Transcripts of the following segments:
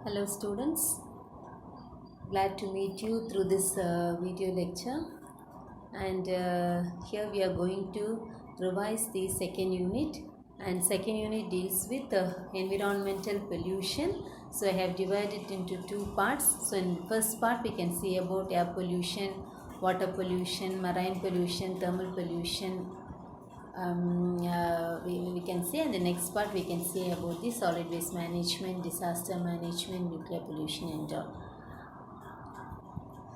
Hello students, glad to meet you through this video lecture, and here we are going to revise the second unit, and second unit deals with environmental pollution. So I have divided it into two parts. So in the first part we can see about air pollution, water pollution, marine pollution, thermal pollution, we can see, and the next part we can see about the solid waste management, disaster management, nuclear pollution and all.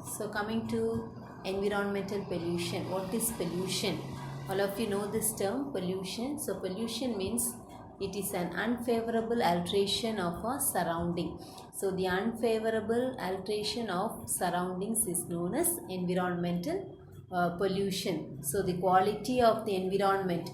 So coming to environmental pollution, what is pollution? All of you know this term pollution. So pollution means it is an unfavorable alteration of a surrounding. So the unfavorable alteration of surroundings is known as environmental pollution. So the quality of the environment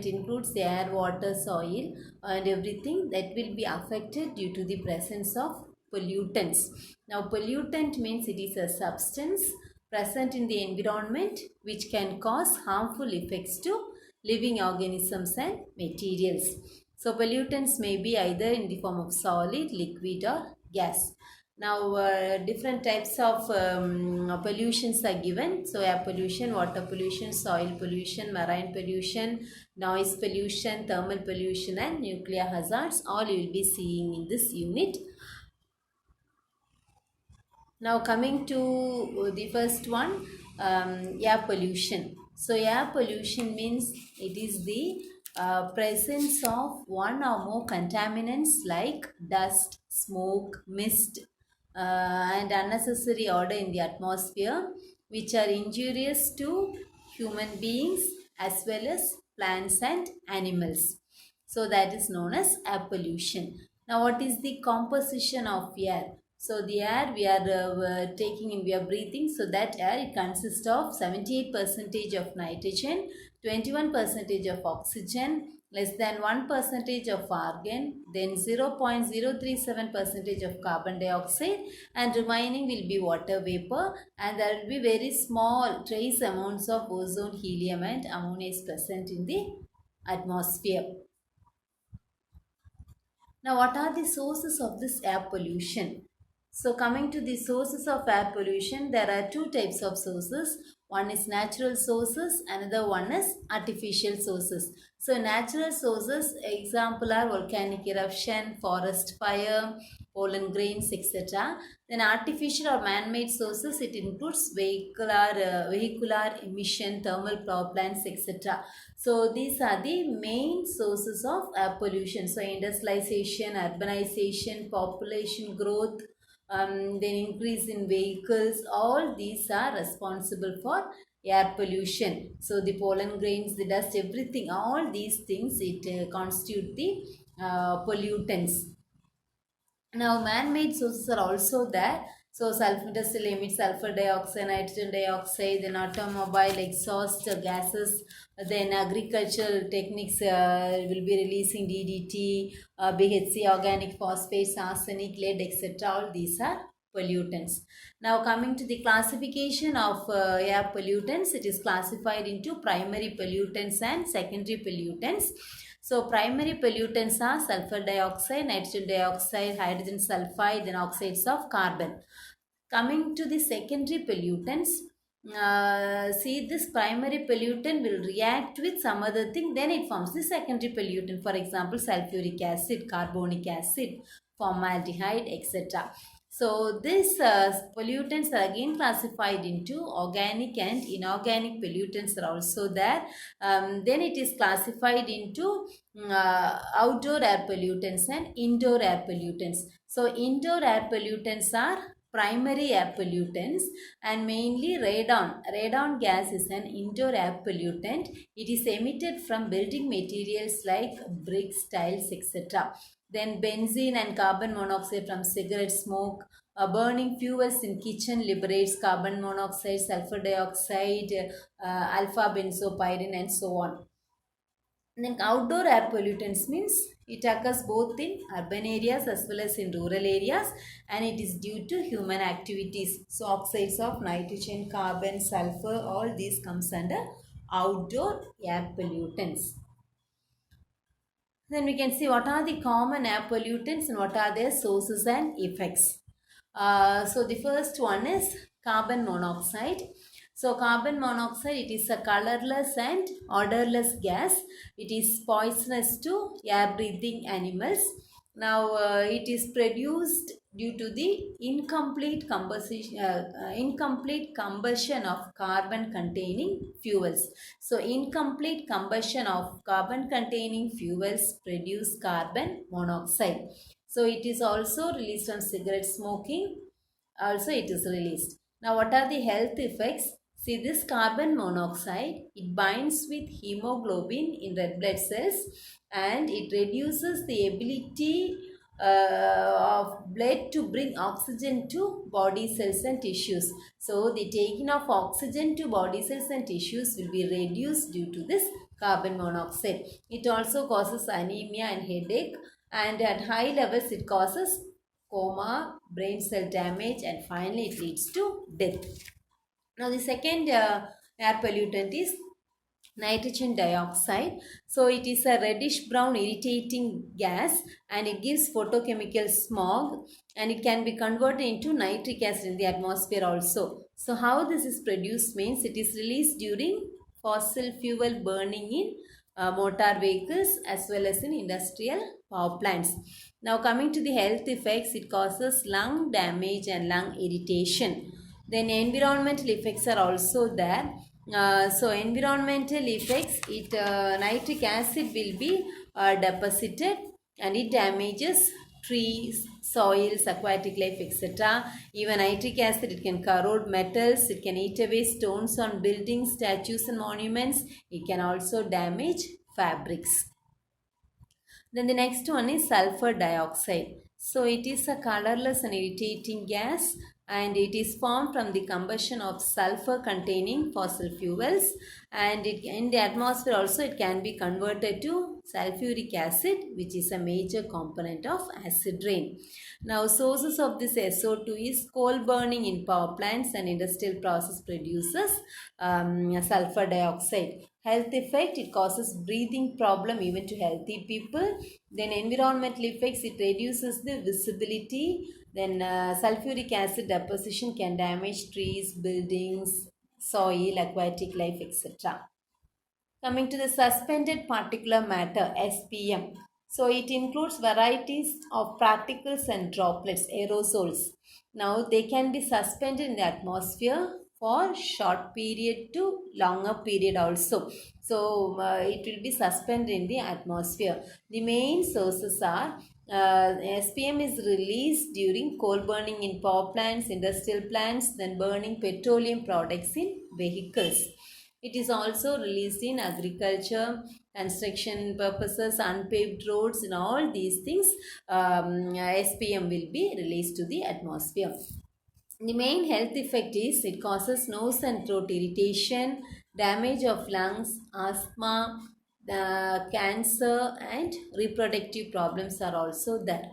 includes the air, water, soil and everything that will be affected due to the presence of pollutants. Now pollutant means it is a substance present in the environment which can cause harmful effects to living organisms and materials. So pollutants may be either in the form of solid, liquid or gas. Now different types of pollutions are given. So air pollution, water pollution, soil pollution, marine pollution, noise pollution, thermal pollution and nuclear hazards, all you will be seeing in this unit. Now coming to the first one, air pollution. So air pollution means it is the presence of one or more contaminants like dust, smoke, mist and unnecessary odor in the atmosphere which are injurious to human beings as well as plants and animals. So that is known as air pollution. Now what is the composition of air? So the air we are taking in, we are breathing. So that air, it consists of 78% of nitrogen, 21% of oxygen, less than 1% of argon, then 0.037% of carbon dioxide, and remaining will be water vapor, and there will be very small trace amounts of ozone, helium and ammonia is present in the atmosphere. Now, what are the sources of this air pollution? So, coming to the sources of air pollution, there are two types of sources. One is natural sources, another one is artificial sources. So, natural sources, example are volcanic eruption, forest fire, pollen grains, etc. Then artificial or man-made sources, it includes vehicular emission, thermal power plants, etc. So these are the main sources of air pollution. So industrialization, urbanization, population growth, then increase in vehicles, all these are responsible for air pollution. So the pollen grains, the dust, everything, all these things, it constitute the pollutants. Now, man-made sources are also there. So, industrial emits sulfur dioxide, nitrogen dioxide, then automobile exhaust gases, then agricultural techniques will be releasing DDT, BHC, organic phosphates, arsenic, lead, etc. All these are pollutants. Now, coming to the classification of air pollutants, it is classified into primary pollutants and secondary pollutants. So primary pollutants are sulfur dioxide, nitrogen dioxide, hydrogen sulfide, then oxides of carbon. Coming to the secondary pollutants, see, this primary pollutant will react with some other thing, then it forms the secondary pollutant. For example, sulfuric acid, carbonic acid, formaldehyde, etc. So these pollutants are again classified into organic and inorganic pollutants are also there. Then it is classified into outdoor air pollutants and indoor air pollutants. So indoor air pollutants are primary air pollutants and mainly radon. Radon gas is an indoor air pollutant. It is emitted from building materials like bricks, tiles, etc. Then benzene and carbon monoxide from cigarette smoke. Burning fuels in kitchen liberates carbon monoxide, sulfur dioxide, alpha benzopyrene and so on. Then outdoor air pollutants means it occurs both in urban areas as well as in rural areas, and it is due to human activities. So oxides of nitrogen, carbon, sulfur, all these comes under outdoor air pollutants. Then we can see what are the common air pollutants and what are their sources and effects. So the first one is carbon monoxide. So carbon monoxide, it is a colorless and odorless gas. It is poisonous to air breathing animals. Now it is produced due to the incomplete combustion of carbon containing fuels. So incomplete combustion of carbon containing fuels produce carbon monoxide. So it is also released from cigarette smoking. Also it is released. Now what are the health effects? See, this carbon monoxide, it binds with hemoglobin in red blood cells and it reduces the ability of blood to bring oxygen to body cells and tissues. So the taking of oxygen to body cells and tissues will be reduced due to this carbon monoxide. It also causes anemia and headache, and at high levels it causes coma, brain cell damage, and finally it leads to death. Now the second air pollutant is nitrogen dioxide. So it is a reddish brown irritating gas and it gives photochemical smog, and it can be converted into nitric acid in the atmosphere also. So how this is produced means it is released during fossil fuel burning in motor vehicles as well as in industrial power plants. Now coming to the health effects, it causes lung damage and lung irritation. Then environmental effects are also there. So environmental effects, nitric acid will be deposited and it damages trees, soils, aquatic life, etc. Even nitric acid, it can corrode metals, it can eat away stones on buildings, statues and monuments. It can also damage fabrics. Then the next one is sulfur dioxide. So it is a colorless and irritating gas and it is formed from the combustion of sulfur containing fossil fuels, and in the atmosphere also it can be converted to sulfuric acid, which is a major component of acid rain. Now sources of this SO2 is coal burning in power plants and industrial process produces sulfur dioxide. Health effect, it causes breathing problem even to healthy people. Then environmental effects, it reduces the visibility. Then sulfuric acid deposition can damage trees, buildings, soil, aquatic life, etc. Coming to the suspended particulate matter, SPM. So it includes varieties of particles and droplets, aerosols. Now they can be suspended in the atmosphere for short period to longer period also. So it will be suspended in the atmosphere. The main sources are SPM is released during coal burning in power plants, industrial plants, then burning petroleum products in vehicles. It is also released in agriculture, construction purposes, unpaved roads, and all these things. SPM will be released to the atmosphere. The main health effect is it causes nose and throat irritation, damage of lungs, asthma, cancer, and reproductive problems are also there.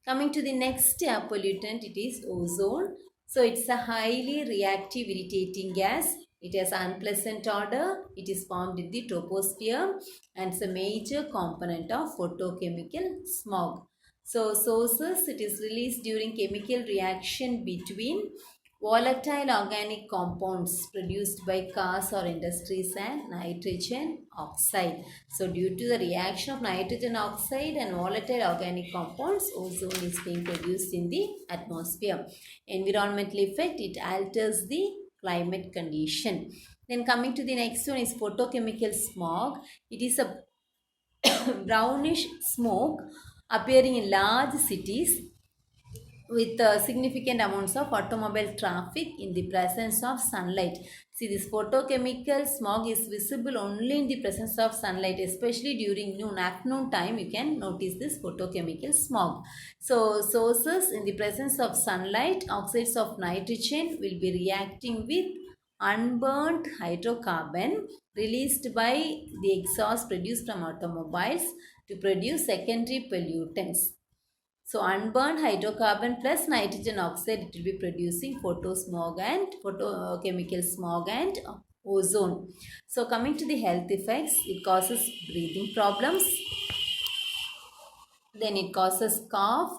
Coming to the next air pollutant, it is ozone. So it's a highly reactive irritating gas. It has unpleasant odor. It is formed in the troposphere and it's a major component of photochemical smog. So sources, it is released during chemical reaction between volatile organic compounds produced by cars or industries and nitrogen oxide. So due to the reaction of nitrogen oxide and volatile organic compounds, ozone is being produced in the atmosphere. Environmental effect, it alters the climate condition. Then coming to the next one is photochemical smog. It is a brownish smoke appearing in large cities with significant amounts of automobile traffic in the presence of sunlight. See, this photochemical smog is visible only in the presence of sunlight, especially during afternoon time. You can notice this photochemical smog. So sources, in the presence of sunlight, oxides of nitrogen will be reacting with unburnt hydrocarbon released by the exhaust produced from automobiles to produce secondary pollutants. So unburned hydrocarbon plus nitrogen oxide, it will be producing photosmog and photochemical smog and ozone. So coming to the health effects, it causes breathing problems, Then it causes cough,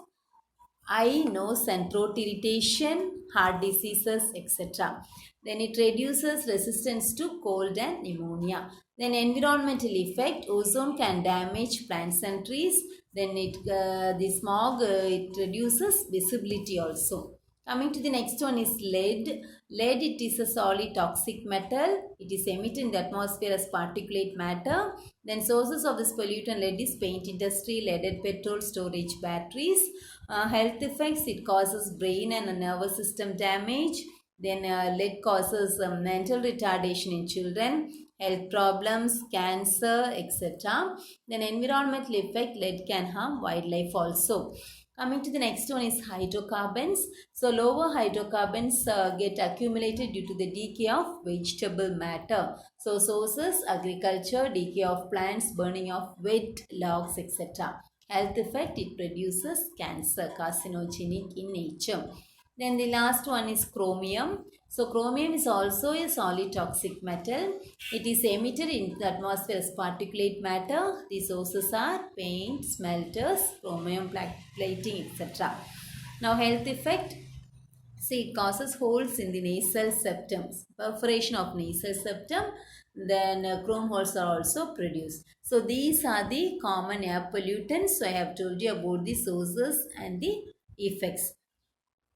eye, nose and throat irritation, heart diseases, etc. Then it reduces resistance to cold and pneumonia. Then environmental effect, ozone can damage plants and trees. Then the smog, it reduces visibility also. Coming to the next one is lead. Lead, it is a solid toxic metal. It is emitted in the atmosphere as particulate matter. Then sources of this pollutant lead is paint industry, leaded petrol, storage batteries. Health effects, it causes brain and nervous system damage. Then lead causes mental retardation in children, health problems, cancer, etc. Then environmental effect, lead can harm wildlife also. Coming to the next one is hydrocarbons. So lower hydrocarbons get accumulated due to the decay of vegetable matter. So sources, agriculture, decay of plants, burning of wet logs, etc. Health effect, it produces cancer, carcinogenic in nature. Then the last one is chromium. So chromium is also a solid toxic metal. It is emitted in the atmosphere as particulate matter. The sources are paint, smelters, chromium plating, etc. Now health effect. See, it causes holes in the nasal septum, perforation of nasal septum. Then chrome holes are also produced. So these are the common air pollutants. So I have told you about the sources and the effects.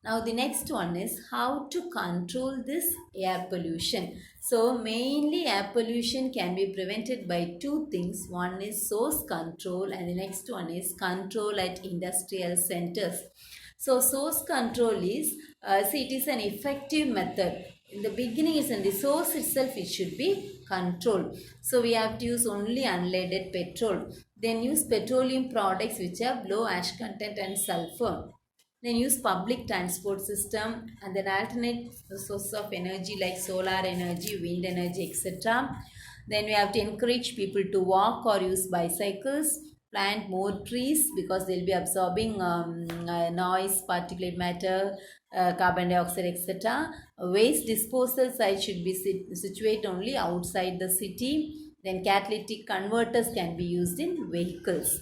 Now the next one is how to control this air pollution. So mainly air pollution can be prevented by two things. One is source control and the next one is control at industrial centers. So source control is, see, it is an effective method. In the beginning is in the source itself, it should be controlled. So we have to use only unleaded petrol. Then use petroleum products which have low ash content and sulfur. Then use public transport system and then alternate sources of energy like solar energy, wind energy, etc. Then we have to encourage people to walk or use bicycles, plant more trees because they'll be absorbing noise, particulate matter, carbon dioxide, etc. Waste disposal site should be situated only outside the city. Then catalytic converters can be used in vehicles.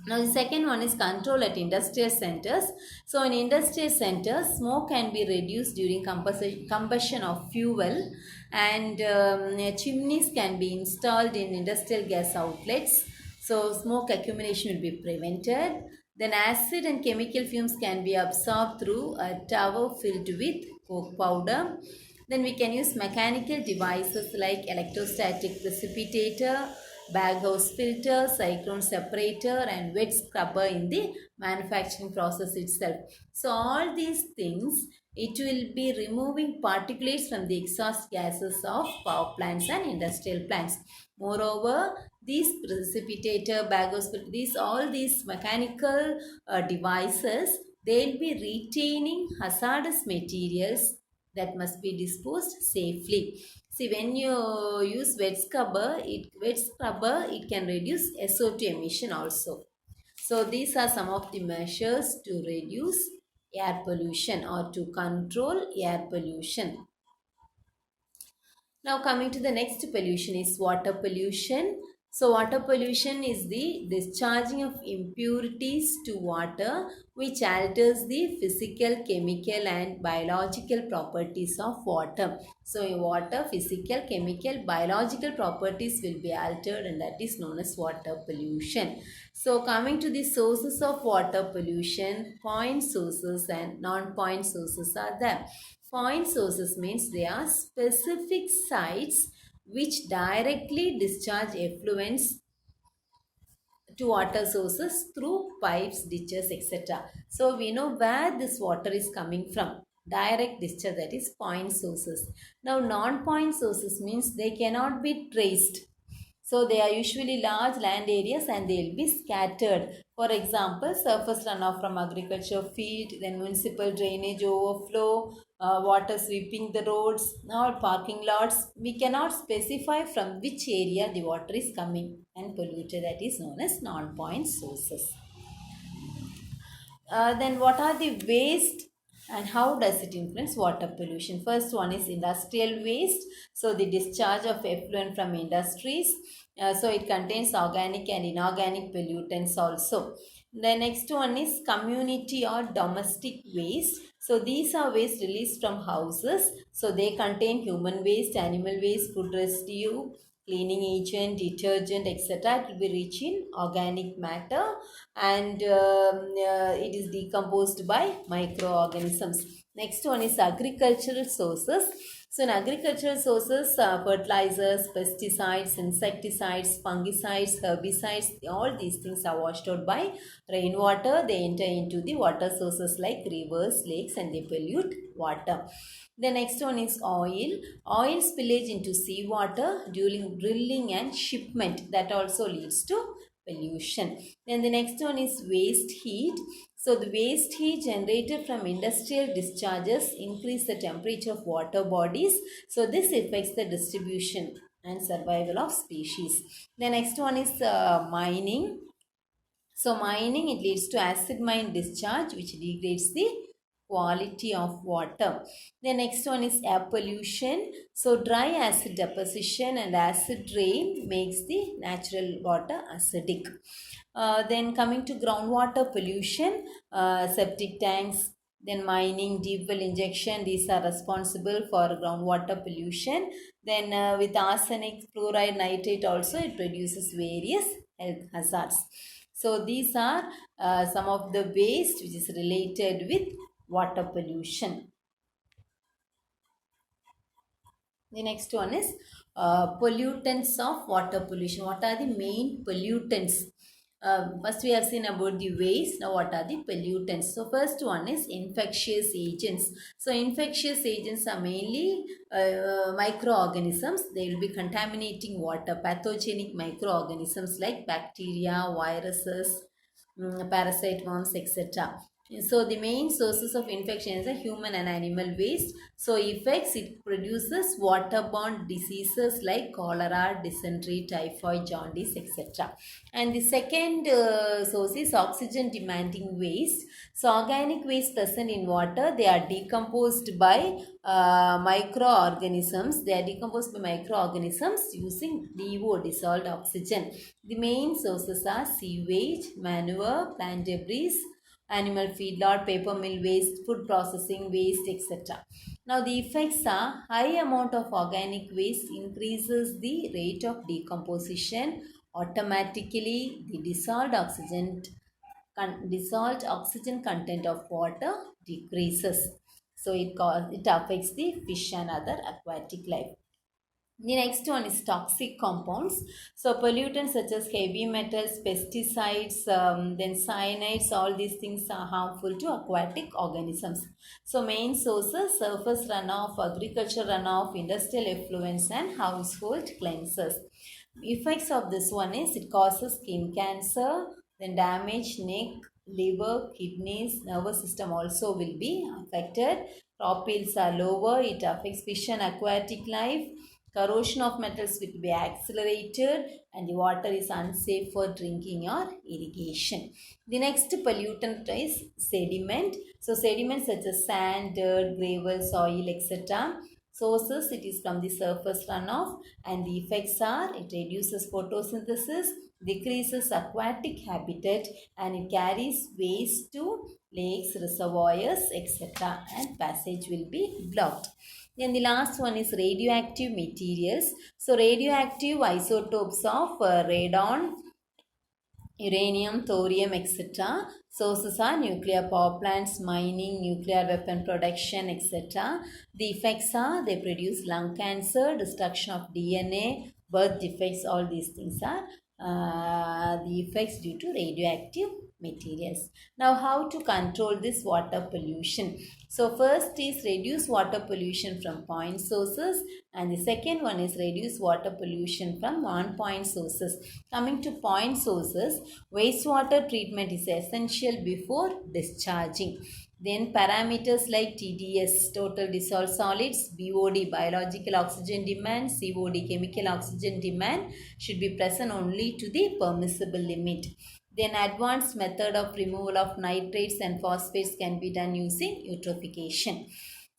Now the second one is control at industrial centers. So in industrial centers, smoke can be reduced during combustion of fuel and chimneys can be installed in industrial gas outlets. So smoke accumulation will be prevented. Then acid and chemical fumes can be absorbed through a tower filled with coke powder. Then we can use mechanical devices like electrostatic precipitator, baghouse filter, cyclone separator and wet scrubber in the manufacturing process itself. So all these things, it will be removing particulates from the exhaust gases of power plants and industrial plants. Moreover, these precipitator, baghouse filter, all these mechanical devices, they'll be retaining hazardous materials that must be disposed safely. See, when you use wet scrubber, it can reduce SO2 emission also. So these are some of the measures to reduce air pollution or to control air pollution. Now coming to the next pollution is water pollution. So water pollution is the discharging of impurities to water which alters the physical, chemical and biological properties of water. So in water, physical, chemical, biological properties will be altered and that is known as water pollution. So coming to the sources of water pollution, point sources and non-point sources are there. Point sources means they are specific sites which directly discharge effluents to water sources through pipes, ditches, etc. So we know where this water is coming from. Direct discharge, that is point sources. Now non-point sources means they cannot be traced. So they are usually large land areas and they will be scattered. For example, surface runoff from agriculture field, then municipal drainage overflow, water sweeping the roads or parking lots. We cannot specify from which area the water is coming and polluted. That is known as non-point sources. Then what are the waste and how does it influence water pollution? First one is industrial waste. So the discharge of effluent from industries. So it contains organic and inorganic pollutants also. The next one is community or domestic waste. So these are waste released from houses. So they contain human waste, animal waste, food residue, cleaning agent, detergent, etc. It will be rich in organic matter, and it is decomposed by microorganisms. Next one is agricultural sources. So in agricultural sources, fertilizers, pesticides, insecticides, fungicides, herbicides, all these things are washed out by rainwater. They enter into the water sources like rivers, lakes, and they pollute water. The next one is oil. Oil spillage into seawater during drilling and shipment, that also leads to pollution. Then the next one is waste heat. So the waste heat generated from industrial discharges increase the temperature of water bodies. So this affects the distribution and survival of species. The next one is mining. So mining, it leads to acid mine discharge, which degrades the quality of water. The next one is air pollution. So dry acid deposition and acid rain makes the natural water acidic. Then coming to groundwater pollution, septic tanks, then mining, deep well injection, these are responsible for groundwater pollution. Then with arsenic, fluoride, nitrate also, it produces various health hazards. So these are some of the waste which is related with water pollution. The next one is pollutants of water pollution. What are the main pollutants? First we have seen about the waste. Now what are the pollutants? So first one is infectious agents. So infectious agents are mainly microorganisms. They will be contaminating water. Pathogenic microorganisms like bacteria, viruses, parasite worms, etc. So the main sources of infection is a human and animal waste. So effects, it produces waterborne diseases like cholera, dysentery, typhoid, jaundice, etc. And the second source is oxygen demanding waste. So organic waste present in water, they are decomposed by microorganisms. They are decomposed by microorganisms using DO, dissolved oxygen. The main sources are sewage, manure, plant debris, animal feedlot, paper mill waste, food processing waste, etc. Now the effects are high amount of organic waste increases the rate of decomposition. Automatically the dissolved oxygen content of water decreases. So it affects the fish and other aquatic life. The next one is toxic compounds. So pollutants such as heavy metals, pesticides, then cyanides, all these things are harmful to aquatic organisms. So main sources: surface runoff, agriculture runoff, industrial effluents, and household cleansers. Effects of this one is it causes skin cancer, then damage neck, liver, kidneys, nervous system also will be affected. Crop yields are lower. It affects fish and aquatic life. Corrosion of metals will be accelerated and the water is unsafe for drinking or irrigation. The next pollutant is sediment. So sediments such as sand, dirt, gravel, soil, etc. Sources, it is from the surface runoff, and the effects are it reduces photosynthesis, decreases aquatic habitat, and it carries waste to lakes, reservoirs, etc. and passage will be blocked. Then the last one is radioactive materials. So radioactive isotopes of radon, uranium, thorium, etc. Sources are nuclear power plants, mining, nuclear weapon production, etc. The effects are they produce lung cancer, destruction of DNA, birth defects, all these things are the effects due to radioactive materials. Now how to control this water pollution? So first is reduce water pollution from point sources, and the second one is reduce water pollution from non-point sources. Coming to point sources, wastewater treatment is essential before discharging. Then parameters like TDS, total dissolved solids, BOD, biological oxygen demand, COD, chemical oxygen demand should be present only to the permissible limit. Then advanced method of removal of nitrates and phosphates can be done using eutrophication.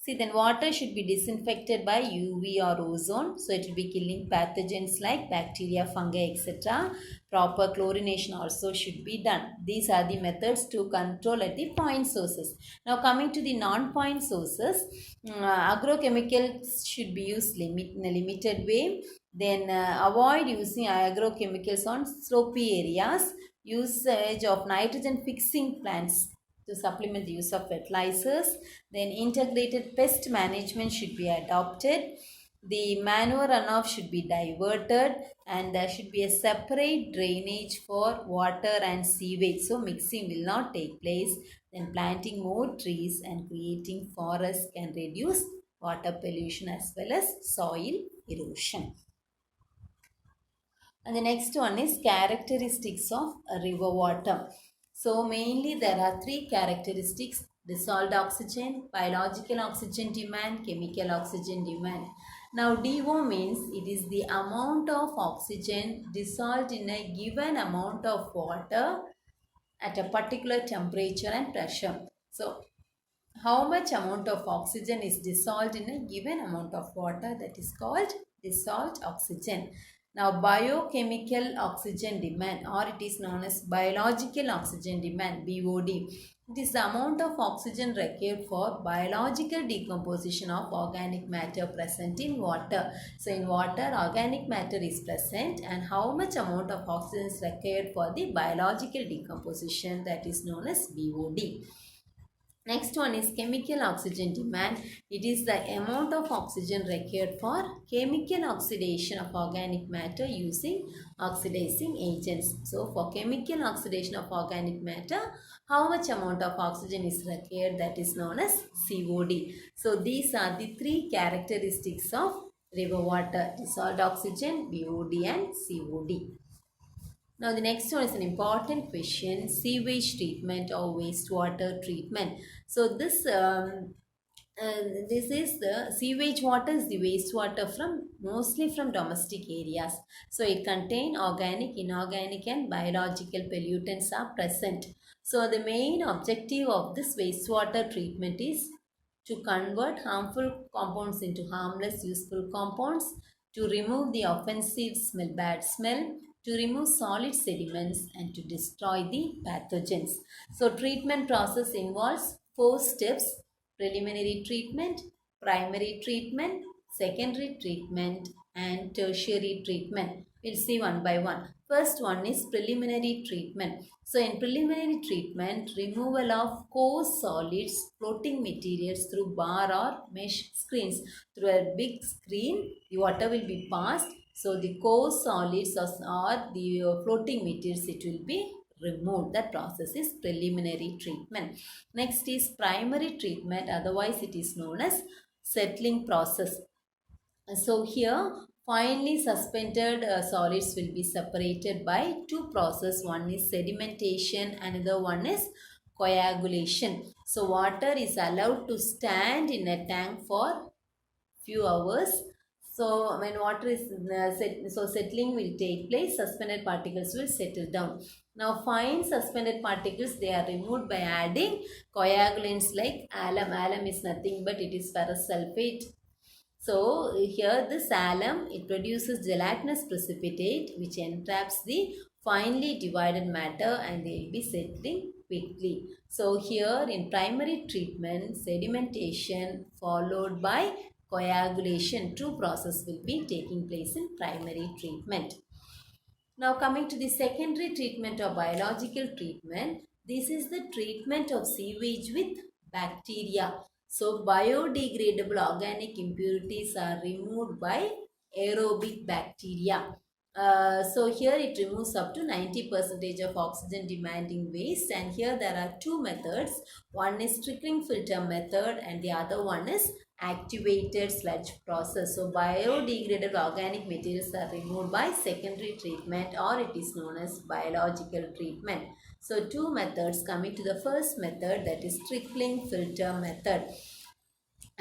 See, then water should be disinfected by UV or ozone. So it will be killing pathogens like bacteria, fungi, etc. Proper chlorination also should be done. These are the methods to control at the point sources. Now coming to the non-point sources, agrochemicals should be used in a limited way. Then avoid using agrochemicals on slopy areas. Usage of nitrogen fixing plants to supplement the use of fertilizers. Then integrated pest management should be adopted. The manure runoff should be diverted, and there should be a separate drainage for water and sewage. So mixing will not take place. Then planting more trees and creating forests can reduce water pollution as well as soil erosion. And the next one is characteristics of river water. So mainly there are three characteristics: dissolved oxygen, biological oxygen demand, chemical oxygen demand. Now DO means it is the amount of oxygen dissolved in a given amount of water at a particular temperature and pressure. So how much amount of oxygen is dissolved in a given amount of water, that is called dissolved oxygen. Now biochemical oxygen demand, or it is known as biological oxygen demand, BOD. It is the amount of oxygen required for biological decomposition of organic matter present in water. So in water organic matter is present, and how much amount of oxygen is required for the biological decomposition, that is known as BOD. Next one is chemical oxygen demand. It is the amount of oxygen required for chemical oxidation of organic matter using oxidizing agents. So for chemical oxidation of organic matter, how much amount of oxygen is required, that is known as COD. So these are the three characteristics of river water: dissolved oxygen, BOD and COD. Now the next one is an important question: sewage treatment or wastewater treatment. So this is the sewage water is the wastewater from mostly from domestic areas. So it contains organic, inorganic and biological pollutants are present. So the main objective of this wastewater treatment is to convert harmful compounds into harmless useful compounds, to remove the offensive smell, bad smell, to remove solid sediments and to destroy the pathogens. So treatment process involves 4 steps: preliminary treatment, primary treatment, secondary treatment and tertiary treatment. We'll see one by one. First one is preliminary treatment. So in preliminary treatment, removal of coarse solids, floating materials through bar or mesh screens. Through a big screen, the water will be passed. So the coarse solids or the floating materials, it will be removed. That process is preliminary treatment. Next is primary treatment, otherwise it is known as settling process. So here finely suspended solids will be separated by two processes. One is sedimentation, another one is coagulation. So water is allowed to stand in a tank for few hours. So when water is settling will take place, suspended particles will settle down. Now fine suspended particles, they are removed by adding coagulants like alum. Alum is nothing but it is ferrous sulfate. So here this alum, it produces gelatinous precipitate which entraps the finely divided matter and they will be settling quickly. So here in primary treatment, sedimentation followed by coagulation, two process will be taking place in primary treatment. Now coming to the secondary treatment or biological treatment, this is the treatment of sewage with bacteria. So biodegradable organic impurities are removed by aerobic bacteria. So here it removes up to 90% of oxygen demanding waste, and here there are two methods. One is trickling filter method and the other one is activated sludge process. So biodegradable organic materials are removed by secondary treatment, or it is known as biological treatment. So two methods. Coming to the first method, that is trickling filter method.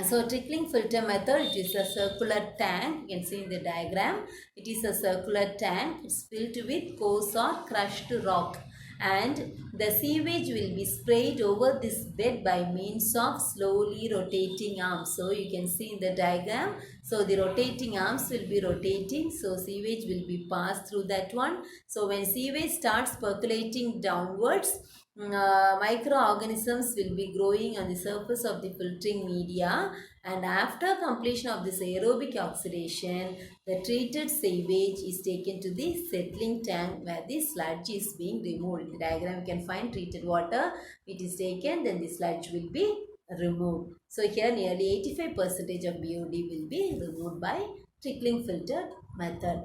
So trickling filter method, it is a circular tank. You can see in the diagram, it is a circular tank. It's filled with coarse or crushed rock, and the sewage will be sprayed over this bed by means of slowly rotating arms. So you can see in the diagram, so the rotating arms will be rotating, so sewage will be passed through that one. So when sewage starts percolating downwards, microorganisms will be growing on the surface of the filtering media, and after completion of this aerobic oxidation, the treated sewage is taken to the settling tank where the sludge is being removed. In the diagram you can find treated water, it is taken, then the sludge will be removed. So here nearly 85% of BOD will be removed by trickling filter method.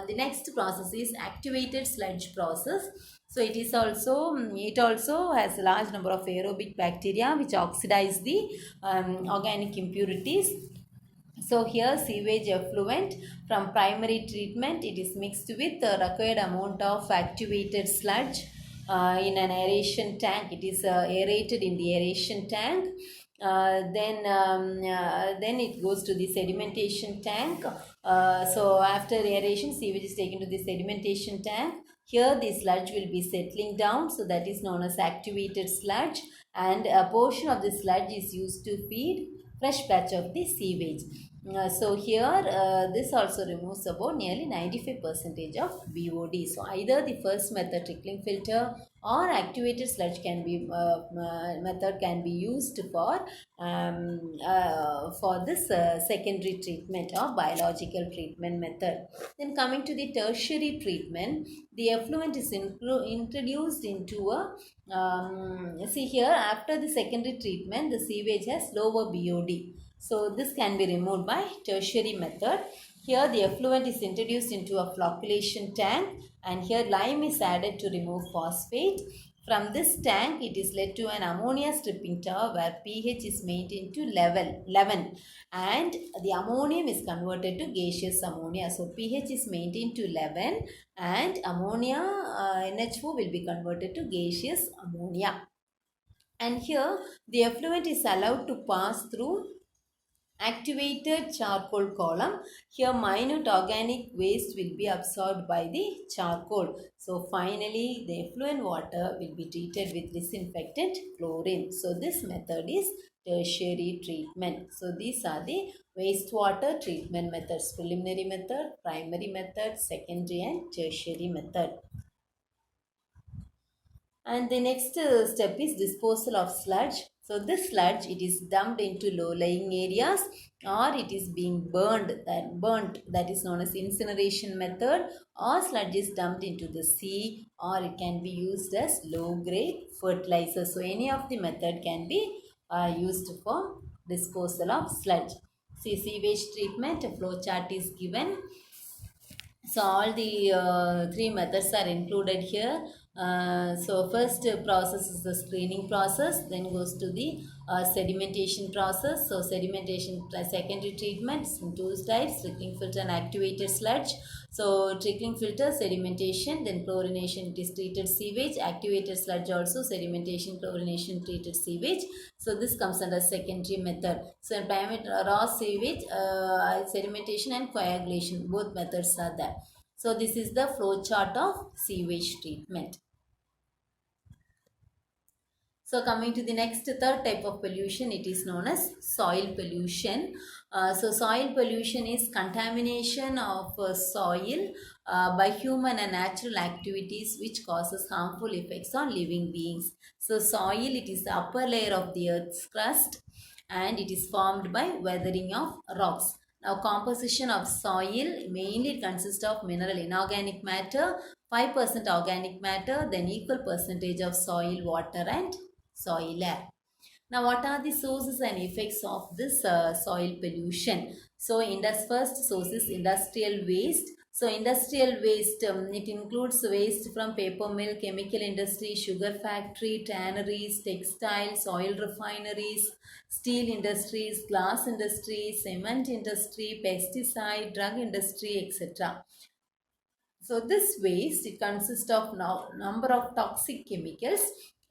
The next process is activated sludge process. So it also has a large number of aerobic bacteria which oxidize the organic impurities. So here sewage effluent from primary treatment, it is mixed with the required amount of activated sludge in an aeration tank. It is aerated in the aeration tank. Then it goes to the sedimentation tank. So after aeration, sewage is taken to the sedimentation tank. Here the sludge will be settling down, so that is known as activated sludge, and a portion of the sludge is used to feed fresh batch of the sewage. So here this also removes about nearly 95% of BOD. So either the first method, trickling filter, or activated sludge can be method can be used for this secondary treatment or biological treatment method. Then coming to the tertiary treatment, the effluent is introduced into a see here, after the secondary treatment the sewage has lower BOD. So this can be removed by tertiary method. Here the effluent is introduced into a flocculation tank, and here lime is added to remove phosphate. From this tank it is led to an ammonia stripping tower where pH is maintained to 11 and the ammonium is converted to gaseous ammonia. So pH is maintained to 11 and ammonia NH4 will be converted to gaseous ammonia. And here the effluent is allowed to pass through activated charcoal column. Here minute organic waste will be absorbed by the charcoal. So finally the effluent water will be treated with disinfectant chlorine. So this method is tertiary treatment. So these are the wastewater treatment methods: preliminary method, primary method, secondary and tertiary method. And the next step is disposal of sludge. So this sludge, it is dumped into low-lying areas, or it is being burnt, that is known as incineration method, or sludge is dumped into the sea, or it can be used as low-grade fertilizer. So any of the method can be used for disposal of sludge. See, sewage treatment, a flow chart is given. So all the three methods are included here. So first process is the screening process, then goes to the sedimentation process. So sedimentation secondary treatments in two types: trickling filter and activated sludge. So trickling filter, sedimentation, then chlorination, it is treated sewage. Activated sludge also sedimentation, chlorination, treated sewage. So this comes under secondary method. So raw sewage, sedimentation and coagulation, both methods are there. So this is the flow chart of sewage treatment. So coming to the next third type of pollution, it is known as soil pollution. So soil pollution is contamination of soil by human and natural activities which causes harmful effects on living beings. So soil, it is the upper layer of the earth's crust and it is formed by weathering of rocks. Now composition of soil, mainly it consists of mineral inorganic matter, 5% organic matter, then equal percentage of soil, water and soil air. Now what are the sources and effects of this soil pollution? So first source is industrial waste. So industrial waste, it includes waste from paper mill, chemical industry, sugar factory, tanneries, textiles, oil refineries, steel industries, glass industry, cement industry, pesticide, drug industry, etc. So this waste, it consists of number of toxic chemicals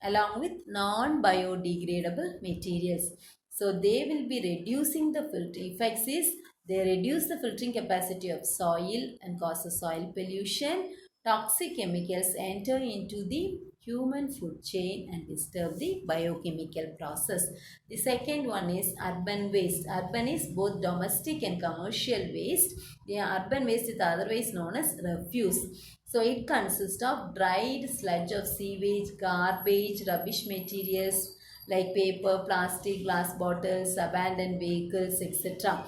along with non-biodegradable materials. So they will be reducing the filtering effects is they reduce the filtering capacity of soil and causes soil pollution. toxic chemicals enter into the human food chain and disturb the biochemical process. The second one is urban waste. Urban is both domestic and commercial waste. The urban waste is otherwise known as refuse. So it consists of dried sludge of sewage, garbage, rubbish materials like paper, plastic, glass bottles, abandoned vehicles, etc.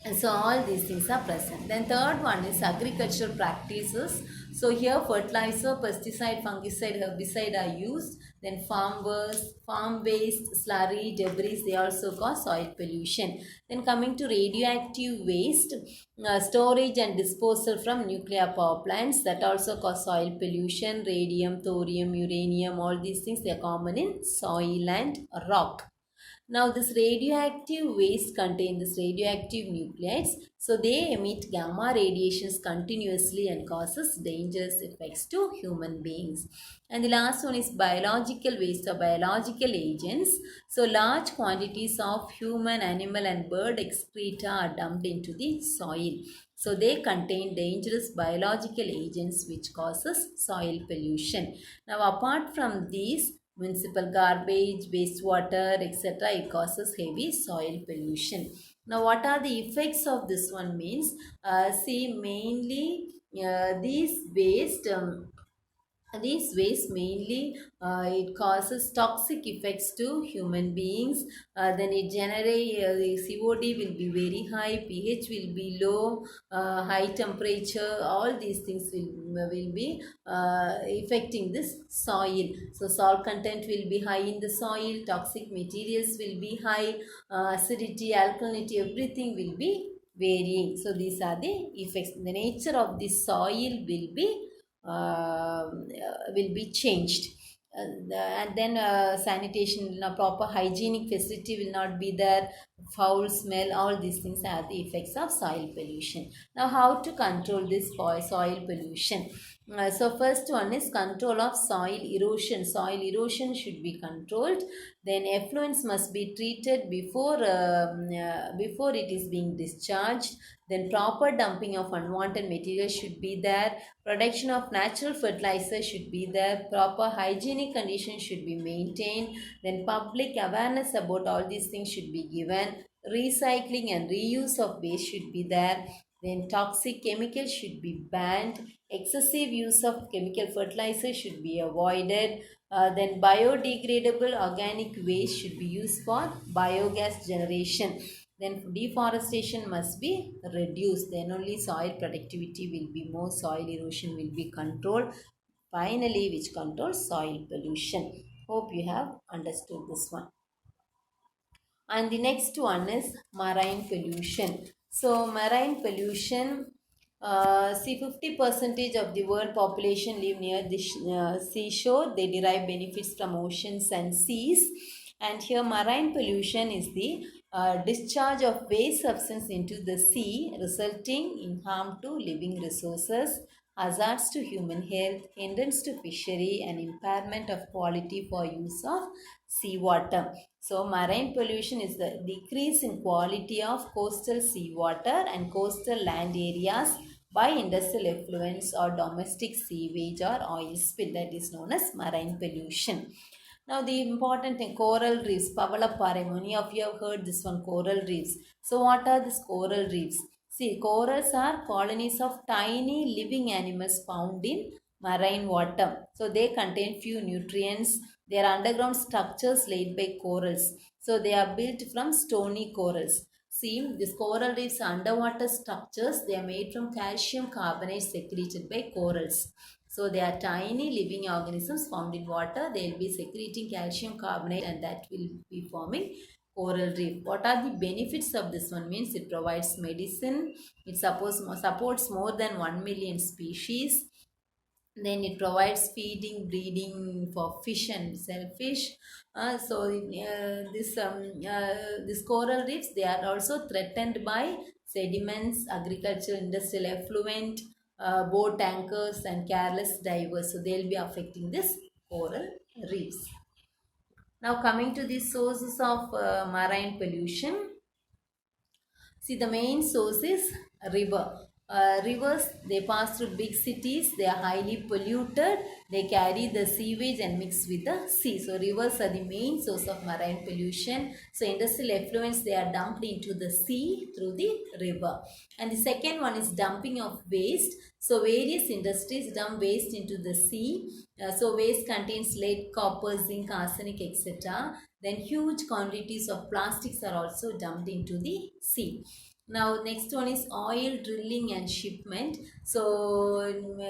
And so all these things are present. Then third one is agricultural practices. So here fertilizer, pesticide, fungicide, herbicide are used. Then farm waste, slurry, debris, they also cause soil pollution. Then coming to radioactive waste, storage and disposal from nuclear power plants, that also cause soil pollution. Radium, thorium, uranium, all these things, they are common in soil and rock. Now this radioactive waste contain this radioactive nuclides. So they emit gamma radiations continuously and causes dangerous effects to human beings. And the last one is biological waste or biological agents. So large quantities of human, animal and bird excreta are dumped into the soil. So they contain dangerous biological agents which causes soil pollution. Now apart from these, municipal garbage, wastewater, etc., it causes heavy soil pollution. Now what are the effects of this one means, see mainly these waste mainly it causes toxic effects to human beings. Then it generate the COD will be very high, pH will be low, high temperature, all these things will be affecting this soil. So salt content will be high in the soil, toxic materials will be high, acidity, alkalinity, everything will be varying. So these are the effects. The nature of the soil will be changed. And then sanitation, proper hygienic facility will not be there, foul smell, all these things are the effects of soil pollution. Now how to control this soil pollution? So first one is control of soil erosion. Soil erosion should be controlled. Then effluents must be treated before it is being discharged. Then proper dumping of unwanted material should be there. Production of natural fertilizer should be there. Proper hygienic conditions should be maintained. Then public awareness about all these things should be given. Recycling and reuse of waste should be there. Then toxic chemicals should be banned. Excessive use of chemical fertilizer should be avoided. Then biodegradable organic waste should be used for biogas generation. Then deforestation must be reduced. Then only soil productivity will be more, soil erosion will be controlled. Finally, which controls soil pollution. Hope you have understood this one. And the next one is marine pollution. So marine pollution, see 50% of the world population live near the seashore. They derive benefits from oceans and seas. And here marine pollution is the discharge of waste substance into the sea, resulting in harm to living resources, hazards to human health, hindrance to fishery, and impairment of quality for use of seawater. So marine pollution is the decrease in quality of coastal seawater and coastal land areas by industrial effluents or domestic sewage or oil spill, that is known as marine pollution. Now the important thing, coral reefs, Pavalaparai, many of you have heard this one, coral reefs. So what are these coral reefs? See, corals are colonies of tiny living animals found in marine water. So they contain few nutrients. They are underground structures laid by corals. So they are built from stony corals. See, these coral reefs are underwater structures. They are made from calcium carbonate secreted by corals. So they are tiny living organisms found in water. They will be secreting calcium carbonate and that will be forming coral reef. What are the benefits of this one? Means it provides medicine. It supports more than 1 million species. Then it provides feeding, breeding for fish and shellfish. This coral reefs, they are also threatened by sediments, agricultural, industrial effluent, boat tankers and careless divers. So they will be affecting this coral reefs. Now coming to the sources of marine pollution. See, the main source is river. Rivers, they pass through big cities, they are highly polluted, they carry the sewage and mix with the sea. So rivers are the main source of marine pollution. So industrial effluents, they are dumped into the sea through the river. And the second one is dumping of waste. So various industries dump waste into the sea. So waste contains lead, copper, zinc, arsenic, etc. Then huge quantities of plastics are also dumped into the sea. Now next one is oil drilling and shipment. So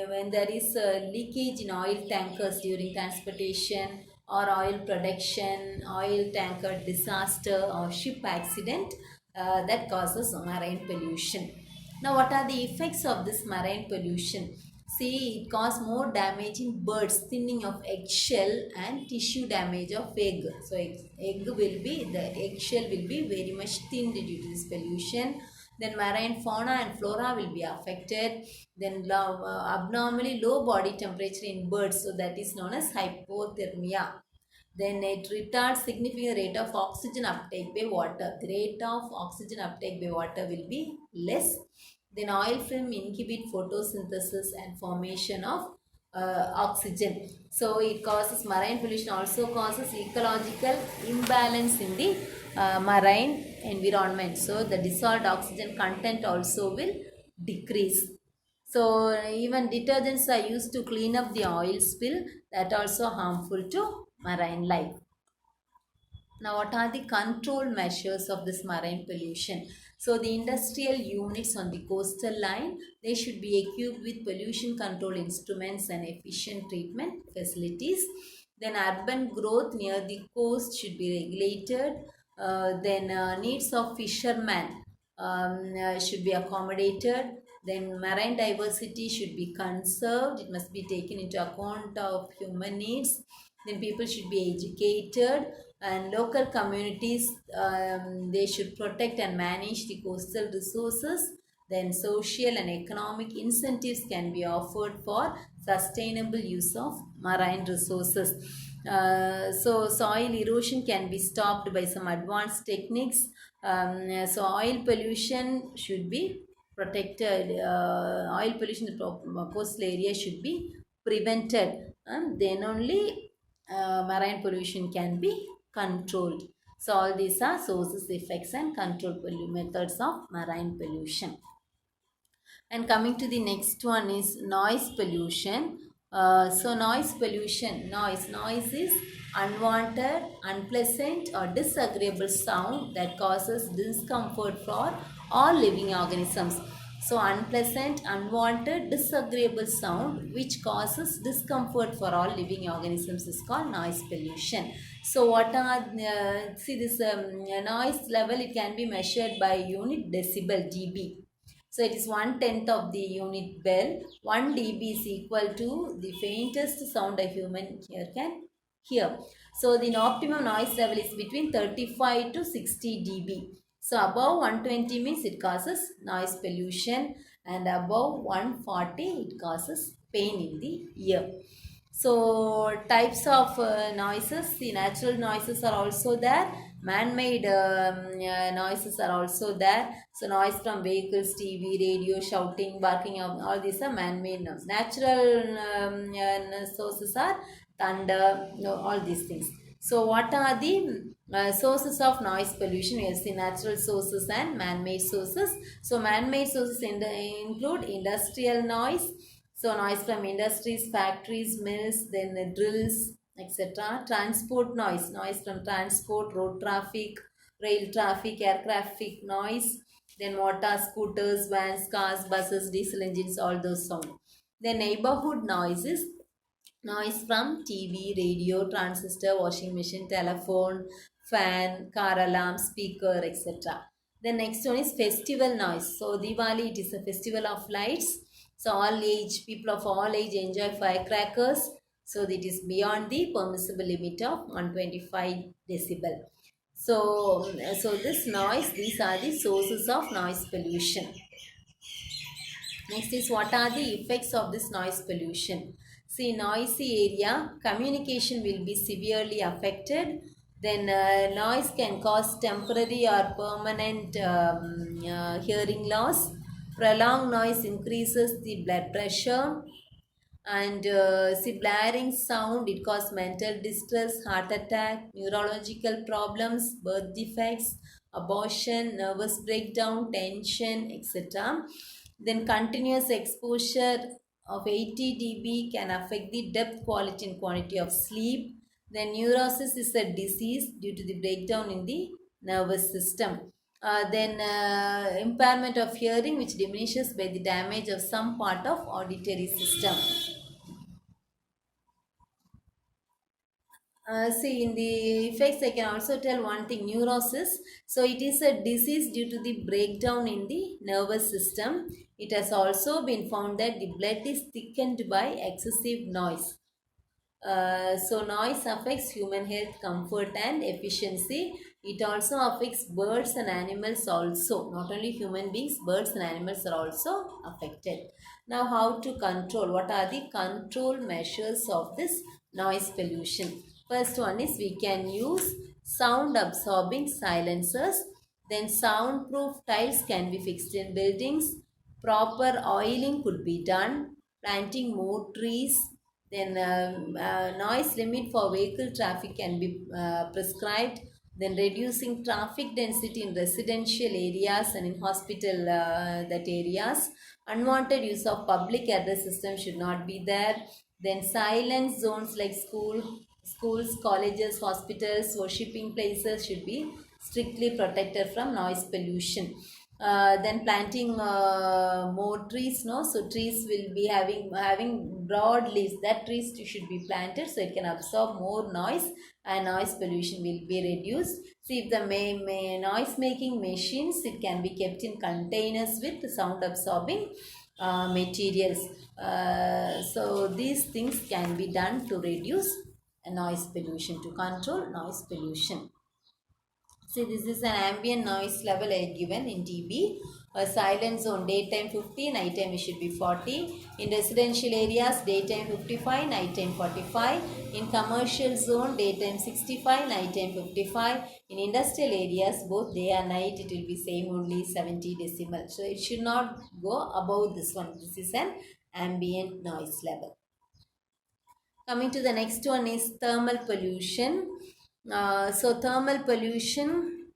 when there is a leakage in oil tankers during transportation or oil production, oil tanker disaster or ship accident, that causes marine pollution. Now what are the effects of this marine pollution? See, it causes more damage in birds, thinning of eggshell and tissue damage of egg. So the eggshell will be very much thinned due to this pollution. Then marine fauna and flora will be affected. Then abnormally low body temperature in birds, so that is known as hypothermia. Then it retards significant rate of oxygen uptake by water. The rate of oxygen uptake by water will be less. Then oil film inhibit photosynthesis and formation of oxygen. So it causes marine pollution, also causes ecological imbalance in the marine environment. So the dissolved oxygen content also will decrease. So even detergents are used to clean up the oil spill, that also harmful to marine life. Now, what are the control measures of this marine pollution? So, the industrial units on the coastal line, they should be equipped with pollution control instruments and efficient treatment facilities. Then, urban growth near the coast should be regulated. Then, needs of fishermen should be accommodated. Then, marine diversity should be conserved. It must be taken into account of human needs. Then, people should be educated, and local communities, they should protect and manage the coastal resources. Then social and economic incentives can be offered for sustainable use of marine resources. So soil erosion can be stopped by some advanced techniques. So oil pollution should be protected. Oil pollution in the coastal area should be prevented, and then only marine pollution can be controlled. So all these are sources, effects and control methods of marine pollution. And coming to the next one is noise pollution. So noise pollution, noise is unwanted, unpleasant or disagreeable sound that causes discomfort for all living organisms. So unpleasant, unwanted, disagreeable sound which causes discomfort for all living organisms is called noise pollution. So what are, see this noise level, it can be measured by unit decibel, dB. So it is 1/10 of the unit bell. 1 dB is equal to the faintest sound a human ear can hear. So the optimum noise level is between 35 to 60 dB. So above 120 means it causes noise pollution, and above 140 it causes pain in the ear. So types of noises, the natural noises are also there, man-made noises are also there. So noise from vehicles, TV, radio, shouting, barking, all these are man-made noises. Natural sources are thunder, all these things. So what are the sources of noise pollution? We have seen natural sources and man-made sources. So man-made sources include industrial noise. So noise from industries, factories, mills, then the drills, etc. Transport noise, noise from transport, road traffic, rail traffic, air traffic noise. Then motor, scooters, vans, cars, buses, diesel engines, all those sound. Then neighborhood noises, noise from TV, radio, transistor, washing machine, telephone, fan, car alarm, speaker, etc. The next one is festival noise. So Diwali, it is a festival of lights. So all age, people of all age enjoy firecrackers. So it is beyond the permissible limit of 125 decibel. So this noise, these are the sources of noise pollution. Next is, what are the effects of this noise pollution? See, noisy area, communication will be severely affected. Then noise can cause temporary or permanent hearing loss. Prolonged noise increases the blood pressure. And see, blaring sound, it causes mental distress, heart attack, neurological problems, birth defects, abortion, nervous breakdown, tension, etc. Then continuous exposure of 80 dB can affect the depth, quality and quantity of sleep. Then neurosis is a disease due to the breakdown in the nervous system. Then impairment of hearing, which diminishes by the damage of some part of auditory system. See, in the effects, I can also tell one thing, neurosis. So, it is a disease due to the breakdown in the nervous system. It has also been found that the blood is thickened by excessive noise. So noise affects human health, comfort and efficiency. It also affects birds and animals also. Not only human beings, birds and animals are also affected. Now how to control? What are the control measures of this noise pollution? First one is we can use sound absorbing silencers. Then soundproof tiles can be fixed in buildings. Proper oiling could be done. Planting more trees. Then noise limit for vehicle traffic can be prescribed. Then reducing traffic density in residential areas and in hospital that areas. Unwanted use of public address system should not be there. Then silent zones like schools, colleges, hospitals, worshipping places should be strictly protected from noise pollution. Then planting more trees, no, so trees will be having broad leaves. That trees should be planted so it can absorb more noise and noise pollution will be reduced. See, if the noise making machines, it can be kept in containers with sound absorbing materials. So these things can be done to reduce noise pollution, to control noise pollution. See, this is an ambient noise level I had given in dB. A silent zone, daytime 50, nighttime it should be 40. In residential areas, daytime 55, nighttime 45. In commercial zone, daytime 65, nighttime 55. In industrial areas, both day and night, it will be same only 70 decibel. So, it should not go above this one. This is an ambient noise level. Coming to the next one is thermal pollution. So thermal pollution,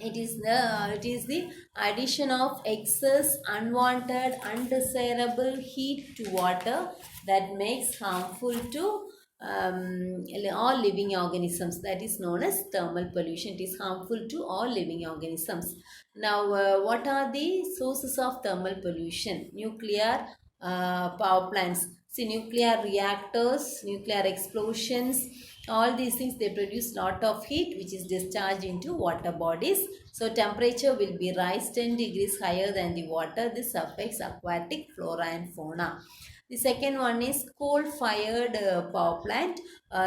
it is the addition of excess, unwanted, undesirable heat to water that makes harmful to all living organisms. That is known as thermal pollution. It is harmful to all living organisms. Now, what are the sources of thermal pollution? Nuclear power plants. See, nuclear reactors, nuclear explosions, all these things, they produce lot of heat which is discharged into water bodies. So temperature will be rise 10 degrees higher than the water. This affects aquatic flora and fauna. The second one is coal-fired power plant.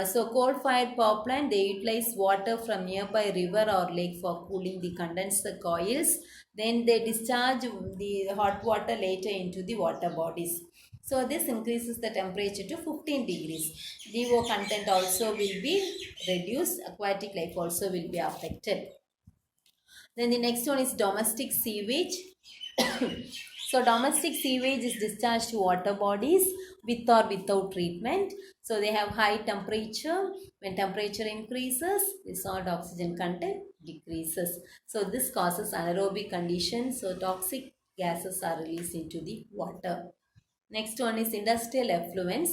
So coal-fired power plant, they utilize water from nearby river or lake for cooling the condenser coils. Then they discharge the hot water later into the water bodies. So this increases the temperature to 15 degrees. DO content also will be reduced. Aquatic life also will be affected. Then the next one is domestic sewage. So domestic sewage is discharged to water bodies with or without treatment. So they have high temperature. When temperature increases, the salt oxygen content decreases. So this causes anaerobic conditions. So toxic gases are released into the water. Next one is industrial effluents.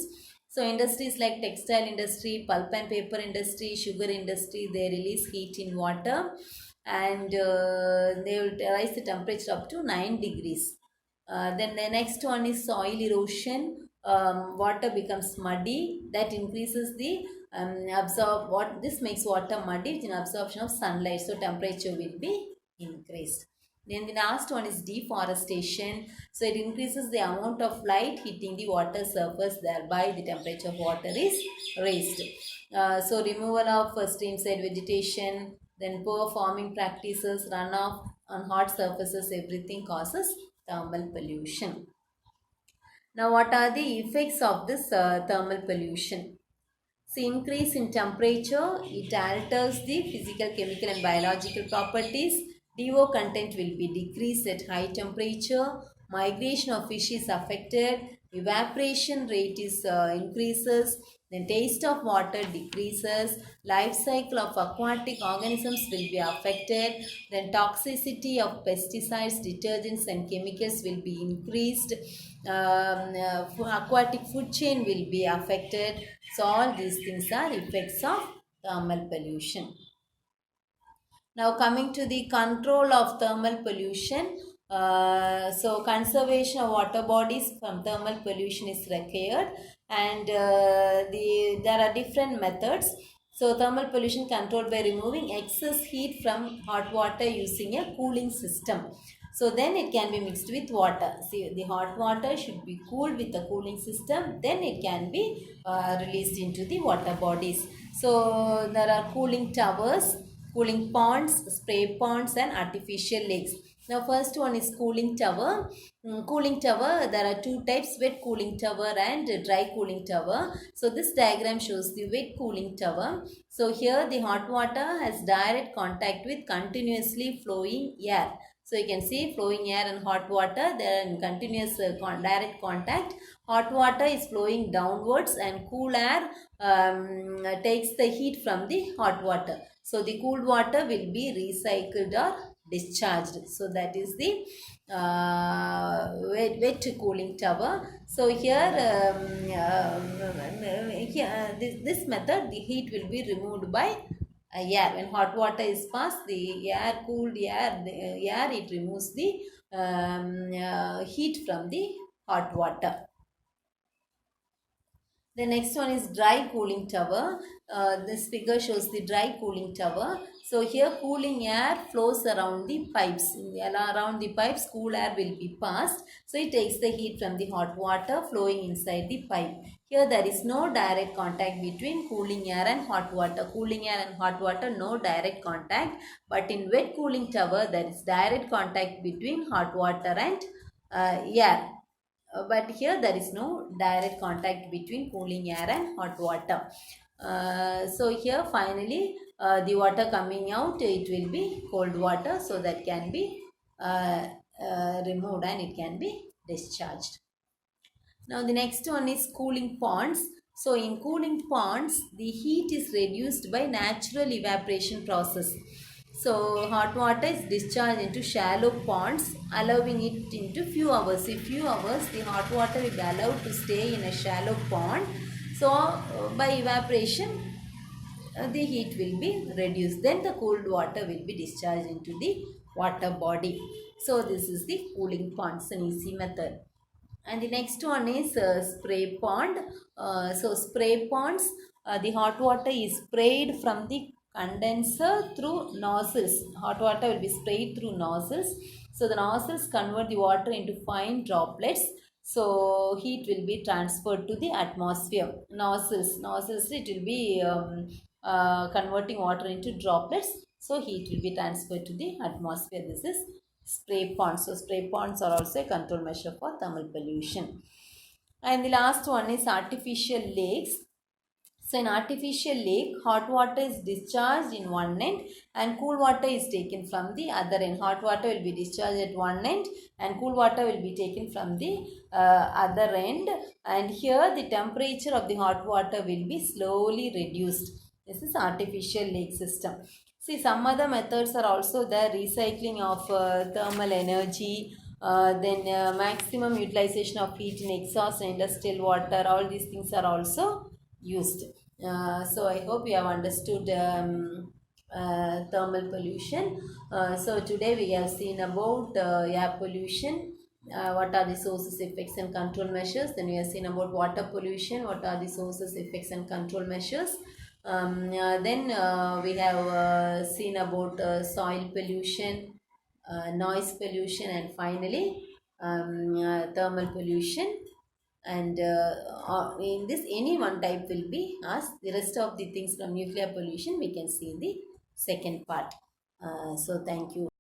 So industries like textile industry, pulp and paper industry, sugar industry, they release heat in water and they will rise the temperature up to 9 degrees. Then the next one is soil erosion. Water becomes muddy. That increases the this makes water muddy with an absorption of sunlight. So temperature will be increased. Then the last one is deforestation. So it increases the amount of light hitting the water surface, thereby the temperature of water is raised. So removal of stream side vegetation, then poor farming practices, runoff on hot surfaces, everything causes thermal pollution. Now what are the effects of this thermal pollution? So increase in temperature, it alters the physical, chemical and biological properties. DO content will be decreased at high temperature. Migration of fish is affected. Evaporation rate is increases. Then taste of water decreases. Life cycle of aquatic organisms will be affected. Then toxicity of pesticides, detergents and chemicals will be increased. Aquatic food chain will be affected. So all these things are effects of thermal pollution. Now coming to the control of thermal pollution. So conservation of water bodies from thermal pollution is required, and there are different methods. So thermal pollution controlled by removing excess heat from hot water using a cooling system. So then it can be mixed with water. See, the hot water should be cooled with a cooling system. Then it can be released into the water bodies. So there are cooling towers, cooling ponds, spray ponds and artificial lakes. Now first one is cooling tower. Cooling tower, there are two types, wet cooling tower and dry cooling tower. So this diagram shows the wet cooling tower. So here the hot water has direct contact with continuously flowing air. So you can see flowing air and hot water, they are in continuous direct contact. Hot water is flowing downwards and cool air takes the heat from the hot water. So the cooled water will be recycled or discharged. So that is the wet cooling tower. So here, this method, the heat will be removed by air. When hot water is passed, the air, cooled air, it removes the heat from the hot water. The next one is dry cooling tower. This figure shows the dry cooling tower. So here cooling air flows around the pipes. Around the pipes, cool air will be passed. So it takes the heat from the hot water flowing inside the pipe. Here there is no direct contact between cooling air and hot water. Cooling air and hot water, no direct contact. But in wet cooling tower, there is direct contact between hot water and air. But here there is no direct contact between cooling air and hot water. So here finally the water coming out, it will be cold water, so that can be removed and it can be discharged. Now the next one is cooling ponds. So in cooling ponds, the heat is reduced by natural evaporation process. So hot water is discharged into shallow ponds, allowing it into few hours. In few hours, the hot water will be allowed to stay in a shallow pond. So by evaporation, the heat will be reduced. Then the cooled water will be discharged into the water body. So this is the cooling ponds, an easy method. And the next one is spray pond. So spray ponds, the hot water is sprayed from the condenser through nozzles. Hot water will be sprayed through nozzles. So the nozzles convert the water into fine droplets. So heat will be transferred to the atmosphere. Nozzles, it will be converting water into droplets. So heat will be transferred to the atmosphere. This is spray ponds. So spray ponds are also a control measure for thermal pollution. And the last one is artificial lakes. So in artificial lake, hot water is discharged in one end and cool water is taken from the other end. Hot water will be discharged at one end and cool water will be taken from the other end. And here the temperature of the hot water will be slowly reduced. This is artificial lake system. See, some other methods are also there. Recycling of thermal energy, then maximum utilization of heat in exhaust and industrial water. All these things are also used. So I hope you have understood thermal pollution. So today we have seen about air pollution. What are the sources, effects and control measures. Then we have seen about water pollution. What are the sources, effects and control measures. Then we have seen about soil pollution, noise pollution and finally thermal pollution. And in this any one type will be asked. The rest of the things from nuclear pollution we can see in the second part. So thank you.